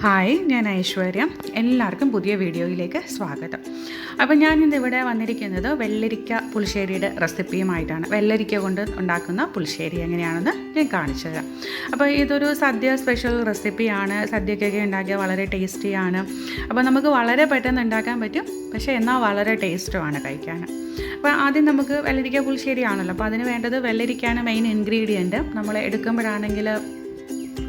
Hi, ഞാൻ ഐശ്വര്യ. എല്ലാവർക്കും പുതിയ വീഡിയോയിലേക്ക് സ്വാഗതം. അപ്പോൾ ഞാനിന്നിവിടെ വന്നിരിക്കുന്നത് വെള്ളരിക്ക പുളിശ്ശേരിയുടെ റെസിപ്പിയുമായിട്ടാണ്. വെള്ളരിക്ക കൊണ്ട് ഉണ്ടാക്കുന്ന പുളിശ്ശേരി എങ്ങനെയാണെന്ന് ഞാൻ കാണിച്ചു തരാം. അപ്പോൾ ഇതൊരു സദ്യ സ്പെഷ്യൽ റെസിപ്പിയാണ്. സദ്യക്കൊക്കെ ഉണ്ടാക്കിയാൽ വളരെ ടേസ്റ്റിയാണ്. അപ്പോൾ നമുക്ക് വളരെ പെട്ടെന്ന് ഉണ്ടാക്കാൻ പറ്റും, പക്ഷേ എന്നാൽ വളരെ ടേസ്റ്റുമാണ് കഴിക്കാൻ. അപ്പോൾ ആദ്യം നമുക്ക് വെള്ളരിക്ക പുളിശ്ശേരിയാണല്ലോ, അപ്പോൾ അതിന് വേണ്ടത് വെള്ളരിക്കയാണ് മെയിൻ ഇൻഗ്രീഡിയൻറ്റ്. നമ്മൾ എടുക്കുമ്പോഴാണെങ്കിൽ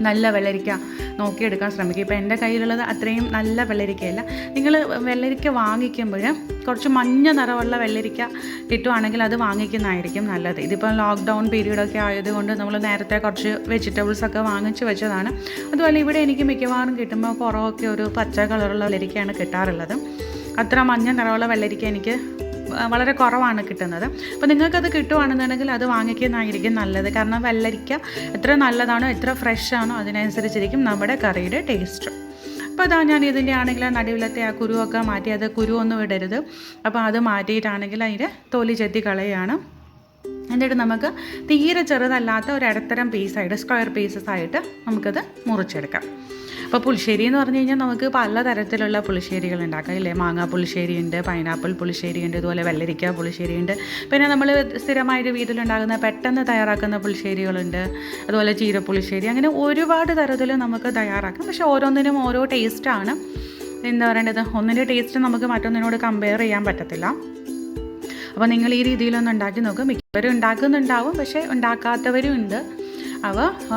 നല്ല വെള്ളരിക്ക നോക്കിയെടുക്കാൻ ശ്രമിക്കുക. ഇപ്പോൾ എൻ്റെ കയ്യിലുള്ളത് അത്രയും നല്ല വെള്ളരിക്കയല്ല. നിങ്ങൾ വെള്ളരിക്ക വാങ്ങിക്കുമ്പോൾ കുറച്ച് മഞ്ഞ നിറമുള്ള വെള്ളരിക്ക കിട്ടുവാണെങ്കിൽ അത് വാങ്ങിക്കുന്നതായിരിക്കും നല്ലത്. ഇതിപ്പോൾ ലോക്ക്ഡൗൺ പീരീഡൊക്കെ ആയതുകൊണ്ട് നമ്മൾ നേരത്തെ കുറച്ച് വെജിറ്റബിൾസൊക്കെ വാങ്ങിച്ച് വെച്ചതാണ്. അതുപോലെ ഇവിടെ എനിക്ക് മിക്കവാറും കിട്ടുമ്പോൾ പുറമൊക്കെ ഒരു പച്ച കളറുള്ള വെള്ളരിക്കയാണ് കിട്ടാറുള്ളത്. അത്ര മഞ്ഞ നിറമുള്ള വെള്ളരിക്ക എനിക്ക് വളരെ കുറവാണ് കിട്ടുന്നത്. അപ്പോൾ നിങ്ങൾക്കത് കിട്ടുവാണെന്നുണ്ടെങ്കിൽ അത് വാങ്ങിക്കുന്നതായിരിക്കും നല്ലത്. കാരണം വെള്ളരിക്ക എത്ര നല്ലതാണോ, എത്ര ഫ്രഷാണോ അതിനനുസരിച്ചിരിക്കും നമ്മുടെ കറിയുടെ ടേസ്റ്റ്. അപ്പോൾ അതാ ഞാൻ ഇതിൻ്റെ ആണെങ്കിൽ നടുവിലത്തെ ആ കുരുവൊക്കെ മാറ്റി, അത് കുരുവൊന്നും ഇടരുത്. അപ്പോൾ അത് മാറ്റിയിട്ടാണെങ്കിൽ അതിൻ്റെ തൊലി ചെത്തി കളയുകയാണ്. എന്നിട്ട് നമുക്ക് തീരെ ചെറുതല്ലാത്ത ഒരു ഇടത്തരം പീസായിട്ട്, സ്ക്വയർ പീസസ് ആയിട്ട് നമുക്കത് മുറിച്ചെടുക്കാം. അപ്പോൾ പുളിശ്ശേരി എന്ന് പറഞ്ഞു കഴിഞ്ഞാൽ നമുക്ക് പലതരത്തിലുള്ള പുളിശ്ശേരികൾ ഉണ്ടാക്കാം ഇല്ലേ. മാങ്ങാ പുളിശ്ശേരി ഉണ്ട്, പൈനാപ്പിൾ പുളിശ്ശേരി ഉണ്ട്, ഇതുപോലെ വെള്ളരിക്ക പുളിശ്ശേരി ഉണ്ട്. പിന്നെ നമ്മൾ സ്ഥിരമായിട്ട് വീട്ടിലുണ്ടാകുന്ന പെട്ടെന്ന് തയ്യാറാക്കുന്ന പുളിശ്ശേരികളുണ്ട്, അതുപോലെ ചീരപ്പുളിശ്ശേരി. അങ്ങനെ ഒരുപാട് തരത്തിൽ നമുക്ക് തയ്യാറാക്കാം. പക്ഷേ ഓരോന്നിനും ഓരോ ടേസ്റ്റാണ്. എന്താ പറയേണ്ടത്, ഒന്നിൻ്റെ ടേസ്റ്റ് നമുക്ക് മറ്റൊന്നിനോട് കമ്പയർ ചെയ്യാൻ പറ്റത്തില്ല. അപ്പോൾ നിങ്ങൾ ഈ രീതിയിലൊന്ന് ഉണ്ടാക്കി നോക്കും. മിക്കവരും ഉണ്ടാക്കുന്നുണ്ടാവും, പക്ഷേ ഉണ്ടാക്കാത്തവരും ഉണ്ട്.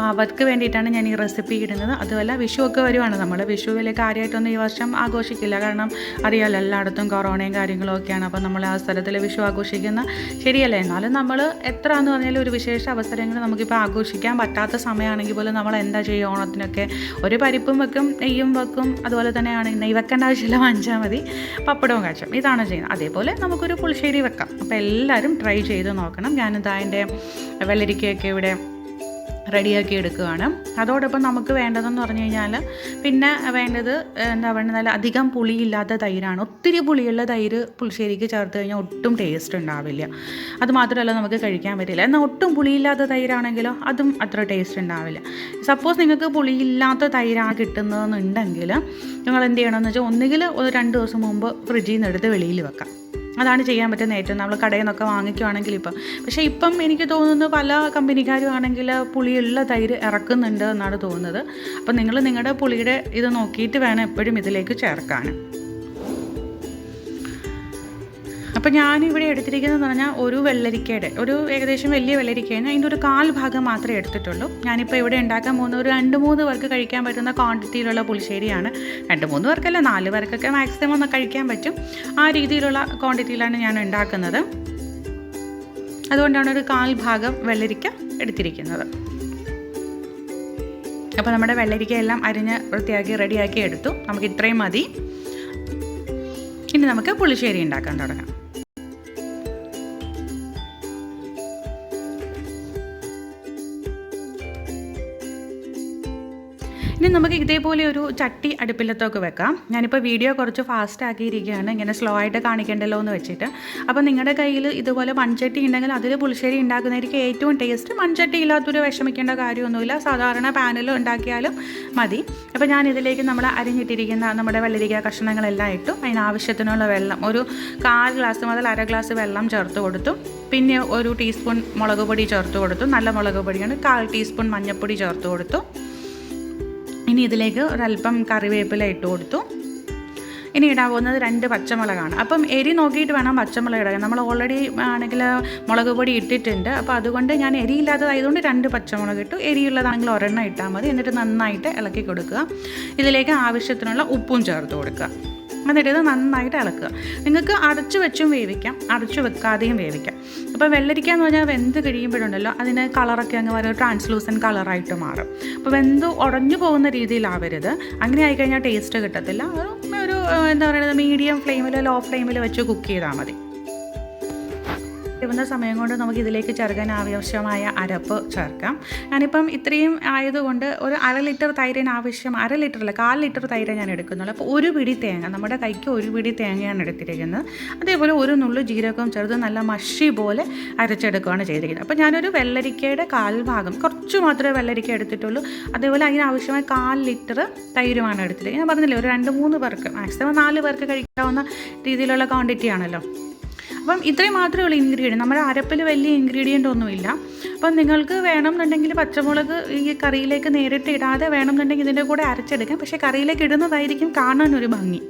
അവർക്ക് വേണ്ടിയിട്ടാണ് ഞാൻ ഈ റെസിപ്പി ഇടുന്നത്. അതുമല്ല, വിഷുവൊക്കെ വരുവാണ്. നമ്മൾ വിഷുവിൽ കാര്യമായിട്ടൊന്നും ഈ വർഷം ആഘോഷിക്കില്ല. കാരണം അറിയാമല്ലോ, എല്ലായിടത്തും കൊറോണയും കാര്യങ്ങളും ഒക്കെയാണ്. അപ്പോൾ നമ്മൾ ആ സ്ഥലത്തിൽ വിഷു ആഘോഷിക്കുന്ന ശരിയല്ല. എന്നാലും നമ്മൾ എത്ര എന്ന് പറഞ്ഞാലും ഒരു വിശേഷ അവസരങ്ങൾ നമുക്കിപ്പോൾ ആഘോഷിക്കാൻ പറ്റാത്ത സമയമാണെങ്കിൽ പോലും നമ്മൾ എന്താ ചെയ്യുക, ഓണത്തിനൊക്കെ ഒരു പരിപ്പും വെക്കും, നെയ്യും വെക്കും. അതുപോലെ തന്നെയാണ് നെയ്യ് വെക്കേണ്ട ആവശ്യമില്ല, വാങ്ങിച്ചാൽ മതി. പപ്പടവും കാച്ചും, ഇതാണ് ചെയ്യുന്നത്. അതേപോലെ നമുക്കൊരു പുളിശ്ശേരി വെക്കാം. അപ്പോൾ എല്ലാവരും ട്രൈ ചെയ്ത് നോക്കണം. ഞാനിതാ എൻ്റെ വെള്ളരിക്കയൊക്കെ ഇവിടെ റെഡിയാക്കി എടുക്കുകയാണ്. അതോടൊപ്പം നമുക്ക് വേണ്ടതെന്ന് പറഞ്ഞു കഴിഞ്ഞാൽ പിന്നെ വേണ്ടത് എന്താ പറയുക, നല്ല അധികം പുളിയില്ലാത്ത തൈരാണ്. ഒത്തിരി പുളിയുള്ള തൈര് പുളിശ്ശേരിക്ക് ചേർത്ത് കഴിഞ്ഞാൽ ഒട്ടും ടേസ്റ്റ് ഉണ്ടാവില്ല. അത് മാത്രമല്ല നമുക്ക് കഴിക്കാൻ പറ്റില്ല. എന്നാൽ ഒട്ടും പുളിയില്ലാത്ത തൈരാണെങ്കിലോ അതും അത്ര ടേസ്റ്റ് ഉണ്ടാവില്ല. സപ്പോസ് നിങ്ങൾക്ക് പുളിയില്ലാത്ത തൈരാണ് കിട്ടുന്നതെന്നുണ്ടെങ്കിൽ നിങ്ങൾ എന്ത് ചെയ്യണമെന്ന് വെച്ചാൽ ഒന്നുകിൽ ഒരു 2 ദിവസം മുമ്പ് ഫ്രിഡ്ജിൽ നിന്ന് എടുത്ത് വെളിയിൽ വെക്കാം. അതാണ് ചെയ്യാൻ പറ്റുന്ന ഏറ്റവും. നമ്മൾ കടയിൽ നിന്നൊക്കെ വാങ്ങിക്കുവാണെങ്കിൽ പക്ഷേ ഇപ്പം എനിക്ക് തോന്നുന്നു പല കമ്പനിക്കാരും ആണെങ്കിൽ പുളിയുള്ള തൈര് ഇറക്കുന്നുണ്ട് എന്നാണ് തോന്നുന്നത്. അപ്പം നിങ്ങൾ നിങ്ങളുടെ പുളിയുടെ ഇത് നോക്കിയിട്ട് വേണം എപ്പോഴും ഇതിലേക്ക് ചേർക്കാൻ. അപ്പോൾ ഞാനിവിടെ എടുത്തിരിക്കുന്നതെന്ന് പറഞ്ഞാൽ ഒരു വെള്ളരിക്കയുടെ ഒരു ഏകദേശം വലിയ വെള്ളരിക്കയാണ്. അതിൻ്റെ ഒരു 1/4 ഭാഗം മാത്രമേ എടുത്തിട്ടുള്ളൂ. ഞാനിപ്പോൾ ഇവിടെ ഉണ്ടാക്കാൻ പോകുന്ന ഒരു 2-3 പേർക്ക് കഴിക്കാൻ പറ്റുന്ന ക്വാണ്ടിറ്റിയിലുള്ള പുളിശ്ശേരിയാണ്. 2-3 പേർക്കല്ല, 4 പേർക്കൊക്കെ മാക്സിമം ഒന്ന് കഴിക്കാൻ പറ്റും. ആ രീതിയിലുള്ള ക്വാണ്ടിറ്റിയിലാണ് ഞാൻ ഉണ്ടാക്കുന്നത്. അതുകൊണ്ടാണ് ഒരു 1/4 ഭാഗം വെള്ളരിക്ക എടുത്തിരിക്കുന്നത്. അപ്പോൾ നമ്മുടെ വെള്ളരിക്ക എല്ലാം അരിഞ്ഞ് വൃത്തിയാക്കി റെഡിയാക്കി എടുത്തു. നമുക്ക് ഇത്രയും മതി. ഇനി നമുക്ക് പുളിശ്ശേരി ഉണ്ടാക്കാൻ തുടങ്ങാം. ഇനി നമുക്ക് ഇതേപോലെ ഒരു ചട്ടി അടുപ്പിലത്തൊക്കെ വെക്കാം. ഞാനിപ്പോൾ വീഡിയോ കുറച്ച് ഫാസ്റ്റ് ആക്കിയിരിക്കുകയാണ്, ഇങ്ങനെ സ്ലോ ആയിട്ട് കാണിക്കണ്ടല്ലോ എന്ന് വെച്ചിട്ട്. അപ്പോൾ നിങ്ങളുടെ കയ്യിൽ ഇതുപോലെ മൺചട്ടി ഉണ്ടെങ്കിൽ അതിൽ പുളിശ്ശേരി ഉണ്ടാക്കുന്നതായിരിക്കും ഏറ്റവും ടേസ്റ്റ്. മൺചട്ടി ഇല്ലാത്തൊരു വിഷമിക്കേണ്ട കാര്യമൊന്നുമില്ല, സാധാരണ പാനിൽ ഉണ്ടാക്കിയാലും മതി. അപ്പോൾ ഞാൻ ഇതിലേക്ക് നമ്മൾ അരിഞ്ഞിട്ടിരിക്കുന്ന നമ്മുടെ വെള്ളരിക്ക കഷ്ണങ്ങളെല്ലാം ഇട്ടു. അതിനാവശ്യത്തിനുള്ള വെള്ളം, ഒരു 1/4 ഗ്ലാസ് മുതൽ 1/2 ഗ്ലാസ് വെള്ളം ചേർത്ത് കൊടുത്തു. പിന്നെ ഒരു ടീസ്പൂൺ മുളക് പൊടി ചേർത്ത് കൊടുത്തു. നല്ല മുളക് പൊടിയാണ്. 1/4 ടീസ്പൂൺ മഞ്ഞൾപ്പൊടി ചേർത്ത് കൊടുത്തു. ഇനി ഇതിലേക്ക് ഒരല്പം കറിവേപ്പില ഇട്ട് കൊടുത്തു. ഇനി ഇടാൻ പോകുന്നത് 2 പച്ചമുളകാണ്. അപ്പം എരി നോക്കിയിട്ട് വേണം പച്ചമുളക് ഇടാൻ. നമ്മൾ ഓൾറെഡി ആണെങ്കിൽ മുളക് പൊടി ഇട്ടിട്ടുണ്ട്. അപ്പോൾ അതുകൊണ്ട് ഞാൻ എരിയില്ലാത്തതായതുകൊണ്ട് 2 പച്ചമുളക് ഇട്ടു. എരിയുള്ളതാണെങ്കിൽ 1 ഇട്ടാൽ മതി. എന്നിട്ട് നന്നായിട്ട് ഇളക്കി കൊടുക്കുക. ഇതിലേക്ക് ആവശ്യത്തിനുള്ള ഉപ്പും ചേർത്ത് കൊടുക്കുക. എന്നിട്ട് ഇത് നന്നായിട്ട് ഇളക്കുക. നിങ്ങൾക്ക് അടച്ചു വെച്ചും വേവിക്കാം, അടച്ചു വെക്കാതെയും വേവിക്കാം. അപ്പോൾ വെള്ളരിക്ക എന്ന് പറഞ്ഞാൽ വെന്ത് കഴിയുമ്പോഴുണ്ടല്ലോ അതിന് കളറൊക്കെ അങ്ങ് വരെ ട്രാൻസ്ലൂസൻറ്റ് കളറായിട്ട് മാറും. അപ്പോൾ വെന്ത് ഉടഞ്ഞു പോകുന്ന രീതിയിലാവരുത്. അങ്ങനെ ആയിക്കഴിഞ്ഞാൽ ടേസ്റ്റ് കിട്ടത്തില്ല. ഒരു എന്താ പറയുന്നത്, മീഡിയം ഫ്ലെയിമിൽ ലോ ഫ്ലെയിമിൽ വെച്ച് കുക്ക് ചെയ്താൽ മതി. വേവുന്ന സമയം കൊണ്ട് നമുക്ക് ഇതിലേക്ക് ചേർക്കാൻ ആവശ്യമായ അരപ്പ് ചേർക്കാം. ഞാനിപ്പം ഇത്രയും ആയതുകൊണ്ട് ഒരു 1/2 ലിറ്റർ തൈരിന് ആവശ്യം, 1/2 ലിറ്ററല്ല 1/4 ലിറ്റർ തൈര് ഞാൻ എടുക്കുന്നുള്ളൂ. അപ്പോൾ ഒരു പിടി തേങ്ങ, നമ്മുടെ കൈക്ക് ഒരു പിടി തേങ്ങയാണ് എടുത്തിരിക്കുന്നത്. അതേപോലെ ഒരു നുള്ളു ജീരകവും ചേർത്ത് നല്ല മഷി പോലെ അരച്ചെടുക്കുകയാണ് ചെയ്തിരിക്കുന്നത്. അപ്പോൾ ഞാനൊരു വെള്ളരിക്കയുടെ 1/4 ഭാഗം, കുറച്ച് മാത്രമേ വെള്ളരിക്ക എടുത്തിട്ടുള്ളൂ. അതേപോലെ അതിനാവശ്യമായ 1/4 ലിറ്റർ തൈരുമാണ് എടുത്തിരിക്കുന്നത്. ഞാൻ പറഞ്ഞില്ലേ, ഒരു 2-3 പേർക്ക്, മാക്സിമം 4 പേർക്ക് കഴിക്കാവുന്ന രീതിയിലുള്ള ക്വാണ്ടിറ്റി ആണല്ലോ. അപ്പം ഇത്രയും മാത്രമേ ഉള്ളൂ ഇൻഗ്രീഡിയൻറ്റ്. നമ്മുടെ അരപ്പിൽ വലിയ ഇൻഗ്രീഡിയൻ്റ് ഒന്നുമില്ല. അപ്പം നിങ്ങൾക്ക് വേണമെന്നുണ്ടെങ്കിൽ പച്ചമുളക് ഈ കറിയിലേക്ക് നേരിട്ട് ഇടാതെ വേണമെന്നുണ്ടെങ്കിൽ ഇതിൻ്റെ കൂടെ അരച്ചെടുക്കാം. പക്ഷേ കറിയിലേക്ക് ഇടുന്നതായിരിക്കും കാണാനൊരു ഭംഗി.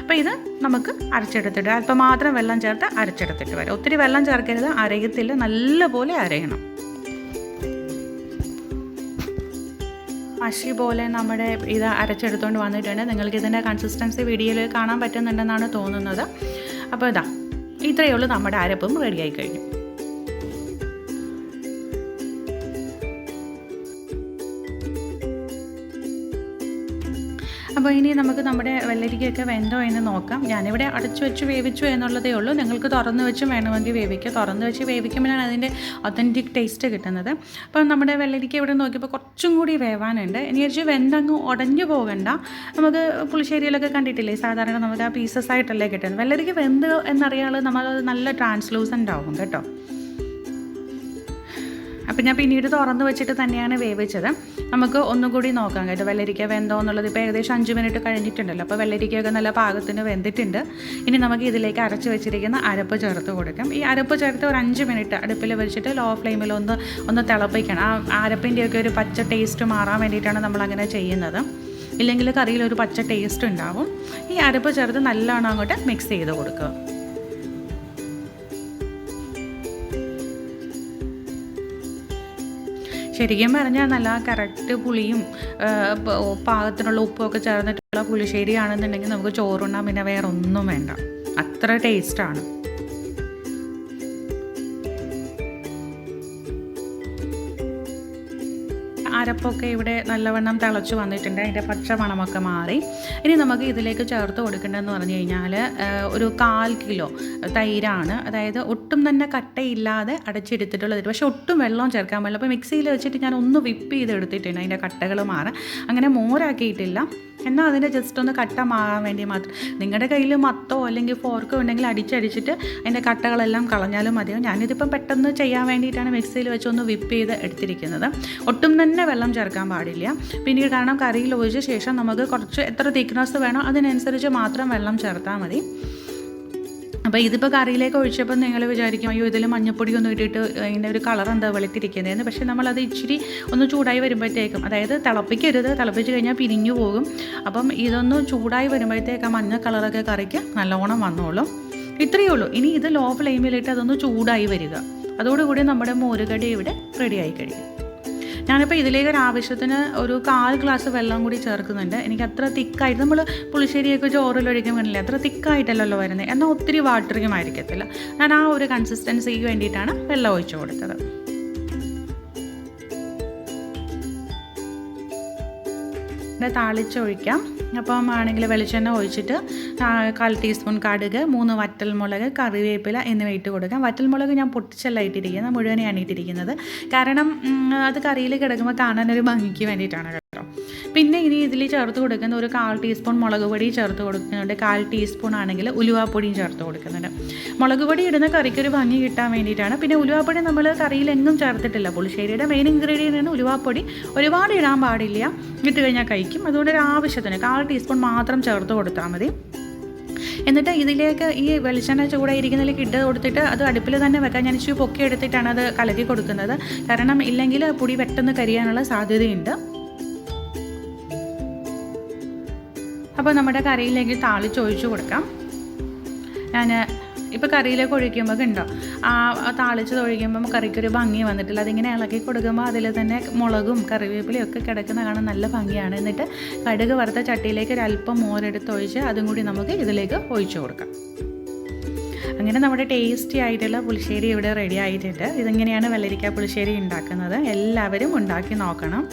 അപ്പോൾ ഇത് നമുക്ക് അരച്ചെടുത്തിട്ട് അല്പം മാത്രം വെള്ളം ചേർത്ത് അരച്ചെടുത്തിട്ട് വരാം. ഒത്തിരി വെള്ളം ചേർക്കരുത്, അരയത്തില്ല, നല്ലപോലെ അരയണം. മഷി പോലെ നമ്മുടെ ഇത് അരച്ചെടുത്തുകൊണ്ട് വന്നിട്ടുണ്ട്. നിങ്ങൾക്ക് ഇതിൻ്റെ കൺസിസ്റ്റൻസി വീഡിയോയിൽ കാണാൻ പറ്റുന്നുണ്ടെന്നാണ് തോന്നുന്നത്. അപ്പോൾ ഇതാ ഇത്രയേ ഉള്ളൂ, നമ്മുടെ അരപ്പും റെഡിയായി കഴിഞ്ഞു. അപ്പോൾ ഇനി നമുക്ക് നമ്മുടെ വെള്ളരിക്കയൊക്കെ വെന്തോ എന്ന് നോക്കാം. ഞാനിവിടെ അടച്ചു വെച്ച് വേവിച്ചു എന്നുള്ളതേ ഉള്ളൂ. നിങ്ങൾക്ക് തുറന്ന് വെച്ചും വേണമെങ്കിൽ വേവിക്കുക. തുറന്ന് വെച്ച് വേവിക്കുമ്പോഴാണ് അതിൻ്റെ ഒത്തൻറ്റിക് ടേസ്റ്റ് കിട്ടുന്നത്. അപ്പം നമ്മുടെ വെള്ളരിക്ക ഇവിടെ നോക്കിയപ്പോൾ കുറച്ചും കൂടി വേവാനുണ്ട്. ഇനി വെച്ച് വെന്തങ്ങ് ഉടഞ്ഞു പോകണ്ട. നമുക്ക് പുളിശ്ശേരിയിലൊക്കെ കണ്ടിട്ടില്ലേ, സാധാരണ നമുക്ക് ആ പീസസ് ആയിട്ടല്ലേ കിട്ടുന്നത്. വെള്ളരിക്ക വെന്ത് എന്നറിയാതെ നമ്മൾ നല്ല ട്രാൻസ്ലൂസൻ്റ് ആവും കേട്ടോ. അപ്പം ഞാൻ പിന്നീട് തുറന്ന് വെച്ചിട്ട് തന്നെയാണ് വേവിച്ചത്. നമുക്ക് ഒന്നുകൂടി നോക്കാം കേട്ടോ വെള്ളരിക്ക വെന്തോ എന്നുള്ളത്. ഇപ്പോൾ ഏകദേശം 5 മിനിറ്റ് കഴിഞ്ഞിട്ടുണ്ടല്ലോ. അപ്പോൾ വെള്ളരിക്കയൊക്കെ നല്ല പാകത്തിന് വെന്തിട്ടുണ്ട്. ഇനി നമുക്ക് ഇതിലേക്ക് അരച്ച് വെച്ചിരിക്കുന്ന അരപ്പ് ചേർത്ത് കൊടുക്കാം. ഈ അരപ്പ് ചേർത്ത് ഒരു 5 മിനിറ്റ് അടുപ്പിൽ വെച്ചിട്ട് ലോ ഫ്ലെയിമിൽ ഒന്ന് തിളപ്പിക്കണം. ആ അരപ്പിൻ്റെയൊക്കെ ഒരു പച്ച ടേസ്റ്റ് മാറാൻ വേണ്ടിയിട്ടാണ് നമ്മളങ്ങനെ ചെയ്യുന്നത്. ഇല്ലെങ്കിൽ കറിയിലൊരു പച്ച ടേസ്റ്റ് ഉണ്ടാവും. ഈ അരപ്പ് ചേർത്ത് നല്ലോണം അങ്ങോട്ട് മിക്സ് ചെയ്ത് കൊടുക്കുക. ശരിക്കും പറഞ്ഞാൽ നല്ല കറക്റ്റ് പുളിയും പാകത്തിനുള്ള ഉപ്പൊക്കെ ചേർന്നിട്ടുള്ള പുളിശ്ശേരി ആണെന്നുണ്ടെങ്കിൽ നമുക്ക് ചോറുണ്ണാൻ പിന്നെ വേറെ ഒന്നും വേണ്ട, അത്ര ടേസ്റ്റാണ്. അരപ്പൊക്കെ ഇവിടെ നല്ലവണ്ണം തിളച്ച് വന്നിട്ടുണ്ട്. അതിൻ്റെ പച്ച മണമൊക്കെ മാറി. ഇനി നമുക്ക് ഇതിലേക്ക് ചേർത്ത് കൊടുക്കേണ്ടതെന്ന് പറഞ്ഞു കഴിഞ്ഞാൽ ഒരു 1/4 കിലോ തൈരാണ്. അതായത് ഒട്ടും തന്നെ കട്ടയില്ലാതെ അടച്ചെടുത്തിട്ടുള്ളത്. പക്ഷേ ഒട്ടും വെള്ളം ചേർക്കാൻ പാടില്ല. അപ്പോൾ മിക്സിയിൽ വെച്ചിട്ട് ഞാൻ ഒന്ന് വിപ്പ് ചെയ്തെടുത്തിട്ടുണ്ട് അതിൻ്റെ കട്ടകൾ മാറാൻ. അങ്ങനെ മോരാക്കിയിട്ടില്ല, എന്നാൽ അതിൻ്റെ ജസ്റ്റ് ഒന്ന് കട്ട മാറാൻ വേണ്ടി മാത്രം. നിങ്ങളുടെ കയ്യിൽ മത്തോ അല്ലെങ്കിൽ ഫോർക്കോ ഉണ്ടെങ്കിൽ അടിച്ചടിച്ചിട്ട് അതിൻ്റെ കട്ടകളെല്ലാം കളഞ്ഞാലും മതിയാവും. ഞാനിതിപ്പം പെട്ടെന്ന് ചെയ്യാൻ വേണ്ടിയിട്ടാണ് മിക്സിയിൽ വെച്ച് ഒന്ന് വിപ്പ് ചെയ്ത് എടുത്തിരിക്കുന്നത്. ഒട്ടും തന്നെ വെള്ളം ചേർക്കാൻ പാടില്ല. പിന്നീട് കാരണം കറിയിൽ ഒഴിച്ച ശേഷം നമുക്ക് കുറച്ച് എത്ര തിക്നെസ് വേണോ അതിനനുസരിച്ച് മാത്രം വെള്ളം ചേർത്താൽ മതി. അപ്പോൾ ഇതിപ്പോൾ കറിയിലേക്ക് ഒഴിച്ചപ്പോൾ നിങ്ങൾ വിചാരിക്കും അയ്യോ ഇതിൽ മഞ്ഞപ്പൊടിയൊന്നും ഇട്ടിട്ട് അതിൻ്റെ ഒരു കളർ എന്താ വെളുത്തിരിക്കുന്നതെന്ന്. പക്ഷേ നമ്മളത് ഇച്ചിരി ഒന്ന് ചൂടായി വരുമ്പോഴത്തേക്കും, അതായത് തിളപ്പിക്കരുത്, തിളപ്പിച്ച് കഴിഞ്ഞാൽ പിരിഞ്ഞു പോകും. അപ്പം ഇതൊന്ന് ചൂടായി വരുമ്പോഴത്തേക്ക് ആ മഞ്ഞ കളറൊക്കെ കറിക്ക് നല്ലോണം വന്നോളും. ഇത്രയേ ഉള്ളൂ. ഇനി ഇത് ലോ ഫ്ലെയിമിലിട്ട് അതൊന്ന് ചൂടായി വരിക. അതോടുകൂടി നമ്മുടെ മോരുകടി ഇവിടെ റെഡിയായി കഴിയും. ഞാനിപ്പോൾ ഇതിലേക്ക് ഒരു ആവശ്യത്തിന് ഒരു 1/4 ഗ്ലാസ് വെള്ളം കൂടി ചേർക്കുന്നുണ്ട്. എനിക്ക് അത്ര തിക്കായിട്ട്, നമ്മൾ പുളിശ്ശേരിയൊക്കെ ചോറിലൊഴിക്കാൻ വേണ്ടില്ല, അത്ര തിക്കായിട്ടല്ലല്ലോ വരുന്നത്, എന്നാൽ ഒത്തിരി വാട്ടറിങ്ങും ആയിരിക്കത്തില്ല. ഞാൻ ആ ഒരു കൺസിസ്റ്റൻസിക്ക് വേണ്ടിയിട്ടാണ് വെള്ളം ഒഴിച്ചു കൊടുത്തത്. താളിച്ചൊഴിക്കാം. അപ്പം ആണെങ്കിൽ വെളിച്ചെണ്ണ ഒഴിച്ചിട്ട് 1/4 ടീസ്പൂൺ കടുക്, 3 വറ്റൽമുളക്, കറിവേപ്പില എന്നിവ ഇട്ട് കൊടുക്കാം. വറ്റൽമുളക് ഞാൻ പൊട്ടിച്ചല്ല ഇട്ടിരിക്കുന്നത്, മുഴുവനെയാണ് ഇട്ടിരിക്കുന്നത്. കാരണം അത് കറിയിൽ കിടക്കുമ്പോൾ കാണാനൊരു ഭംഗിക്ക് വേണ്ടിയിട്ടാണ് കേട്ടോ. പിന്നെ ഇനി ഇതിൽ ചേർത്ത് കൊടുക്കുന്ന ഒരു 1/4 ടീസ്പൂൺ മുളക് പൊടി ചേർത്ത് കൊടുക്കുന്നുണ്ട്. 1/4 ടീസ്പൂൺ ആണെങ്കിൽ ഉലുവാപ്പൊടിയും ചേർത്ത് കൊടുക്കുന്നുണ്ട്. മുളക് പൊടി ഇടുന്ന കറിക്കൊരു ഭംഗി കിട്ടാൻ വേണ്ടിയിട്ടാണ്. പിന്നെ ഉലുവാപ്പൊടി നമ്മൾ കറിയിൽ എങ്ങും ചേർത്തിട്ടില്ല. പുളിശ്ശേരിയുടെ മെയിൻ ഇൻഗ്രീഡിയൻ്റ് ആണ് ഉലുവാപ്പൊടി. ഒരുപാട് ഇടാൻ പാടില്ല, ഇട്ട് കഴിഞ്ഞാൽ കഴിക്കും. അതുകൊണ്ട് ഒരു ആവശ്യത്തിന് 1/4 ടീസ്പൂൺ മാത്രം ചേർത്ത് കൊടുത്താൽ മതി. എന്നിട്ട് ഇതിലേക്ക് ഈ വെളിച്ചെണ്ണ ചൂടായിരിക്കുന്നതിലേക്ക് ഇട്ട് കൊടുത്തിട്ട് അത് അടുപ്പിൽ തന്നെ വെക്കാൻ ഞാൻ ഇച്ചിരി പൊക്കി എടുത്തിട്ടാണ് അത് കലക്കി കൊടുക്കുന്നത്. കാരണം ഇല്ലെങ്കിൽ പൊടി പെട്ടെന്ന് കരിയാനുള്ള സാധ്യതയുണ്ട്. അപ്പോൾ നമ്മുടെ കറിയിലേക്ക് താളിച്ചൊഴിച്ച് കൊടുക്കാം. ഞാൻ ഇപ്പോൾ കറിയിലേക്ക് ഒഴിക്കുമ്പോൾ ഉണ്ടോ താളിച്ച് ഒഴിക്കുമ്പോൾ കറിക്കൊരു ഭംഗി വന്നിട്ടില്ല. അതിങ്ങനെ ഇളക്കി കൊടുക്കുമ്പോൾ അതിൽ തന്നെ മുളകും കറിവേപ്പിലയും ഒക്കെ കിടക്കുന്ന കാണാൻ നല്ല ഭംഗിയാണ്. എന്നിട്ട് കടുക് വറുത്ത ചട്ടിയിലേക്ക് ഒരല്പം മോരെടുത്ത് ഒഴിച്ച് അതും കൂടി നമുക്ക് ഇതിലേക്ക് ഒഴിച്ചു കൊടുക്കാം. അങ്ങനെ നമ്മുടെ ടേസ്റ്റി ആയിട്ടുള്ള പുളിശ്ശേരി ഇവിടെ റെഡി ആയിട്ടുണ്ട്. ഇതിങ്ങനെയാണ് വെള്ളരിക്ക പുളിശ്ശേരി ഉണ്ടാക്കുന്നത്. എല്ലാവരും ഉണ്ടാക്കി നോക്കണം.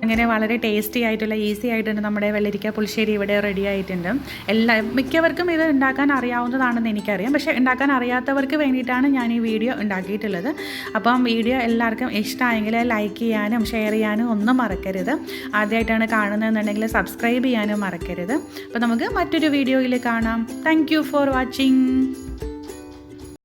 അങ്ങനെ വളരെ ടേസ്റ്റി ആയിട്ടുള്ള ഈസി ആയിട്ടുണ്ട് നമ്മുടെ വെള്ളരിക്ക പുളിശ്ശേരി ഇവിടെ റെഡി ആയിട്ടുണ്ട്. മിക്കവർക്കും ഇത് ഉണ്ടാക്കാൻ അറിയാവുന്നതാണെന്ന് എനിക്കറിയാം. പക്ഷേ ഉണ്ടാക്കാൻ അറിയാത്തവർക്ക് വേണ്ടിയിട്ടാണ് ഞാൻ ഈ വീഡിയോ ഉണ്ടാക്കിയിട്ടുള്ളത്. അപ്പം വീഡിയോ എല്ലാവർക്കും ഇഷ്ടമായെങ്കിൽ ലൈക്ക് ചെയ്യാനും ഷെയർ ചെയ്യാനും ഒന്നും മറക്കരുത്. ആദ്യമായിട്ടാണ് കാണുന്നതെന്നുണ്ടെങ്കിൽ സബ്സ്ക്രൈബ് ചെയ്യാനും മറക്കരുത്. അപ്പോൾ നമുക്ക് മറ്റൊരു വീഡിയോയിൽ കാണാം. Thank you for watching.